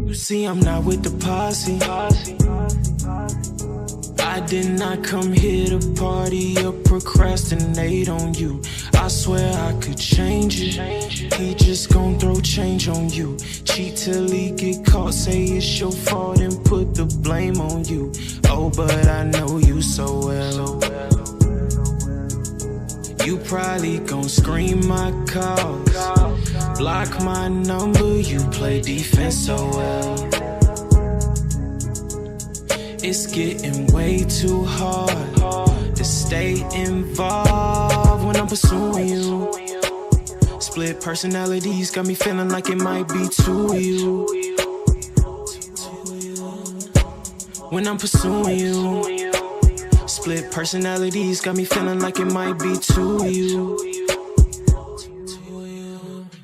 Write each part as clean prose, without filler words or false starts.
You see, I'm not with the posse. I did not come here to party or procrastinate on you. I swear I could change it. He just gon' throw change on you. Cheat till he get caught, say it's your fault and put the blame on you. Oh, but I know you so well. You probably gon' scream my calls, block my number, you play defense so well. It's getting way too hard to stay involved when I'm pursuing you. Split personalities got me feeling like it might be two of you. When I'm pursuing you, split personalities got me feeling like it might be two of you.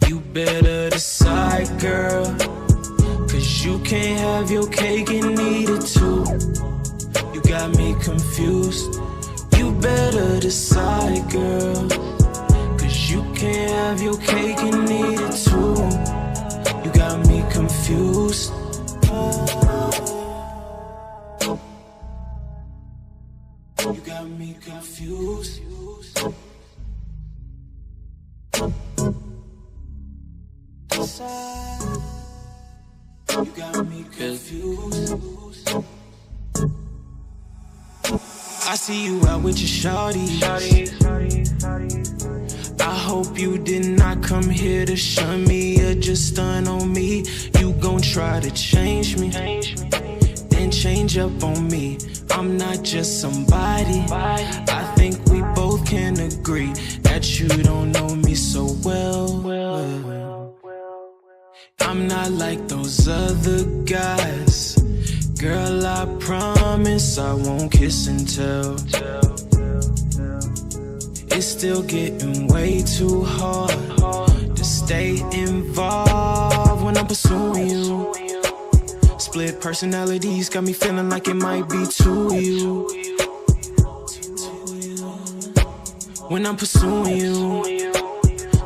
You better decide, girl, 'cause you can't have your cake and eat it too. You got me confused. You better decide, girl, 'cause you can't have your cake and eat it too. You got me confused. You got me confused. You got me confused. I see you out with your shawty. I hope you did not come here to shun me or just stun on me. You gon' try to change me, then change up on me. I'm not just somebody. I think we both can agree that you don't know me so well. I'm not like those other guys. Girl, I promise I won't kiss and tell. It's still getting way too hard to stay involved when I'm pursuing you. Split personalities got me feeling like it might be two of you. When I'm pursuing you,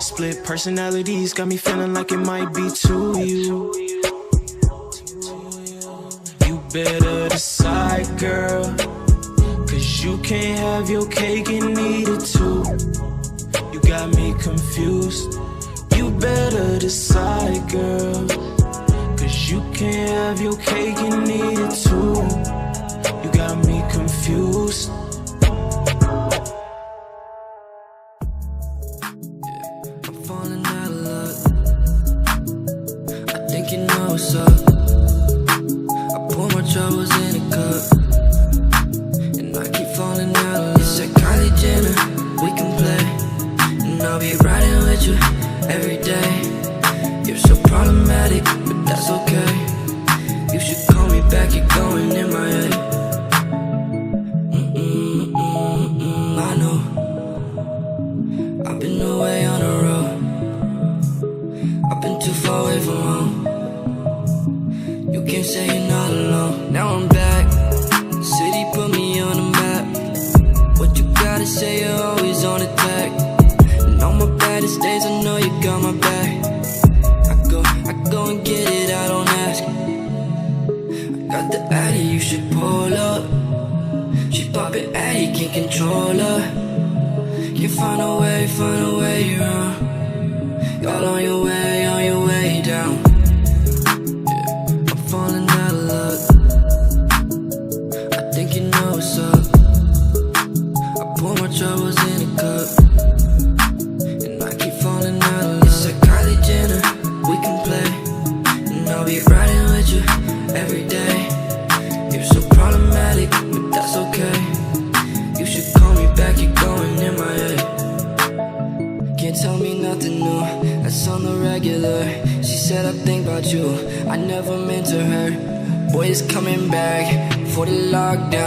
split personalities got me feeling like it might be two of you. You better decide, girl, 'cause you can't have your cake and eat it too. You got me confused. You better decide, girl, 'cause you can't have your cake and eat it too. You got me confused. I'm falling out of luck. I think you know what's up. I pour my troubles in a cup, and I keep falling out of luck. It's like Kylie Jenner, we can play, and I'll be riding with you every day. You're so problematic, but that's okay. You should call me back, you're going in my head. I know I've been away on the road. I've been too far away from home. You can't say you're not alone. Now I'm back, city put me on the map. What you gotta say, you're always on attack. And on my baddest days, I know you got my back. I go and get it, I don't ask. I got the addy, you should pull up. She poppin' addy, can't control her. Can't find a way around. Y'all on your way down. Yeah, I'm falling out of luck. I think you know what's up. I pour my troubles in a cup, and I keep falling out of luck. It's like Kylie Jenner, we can play, and I'll be riding with you every day. You're so problematic, but that's okay. You should call me back, you're going in my head. Can't tell me nothing new, that's on the regular. She said I think about you, I never meant to hurt. Boy, it's coming back for the lockdown.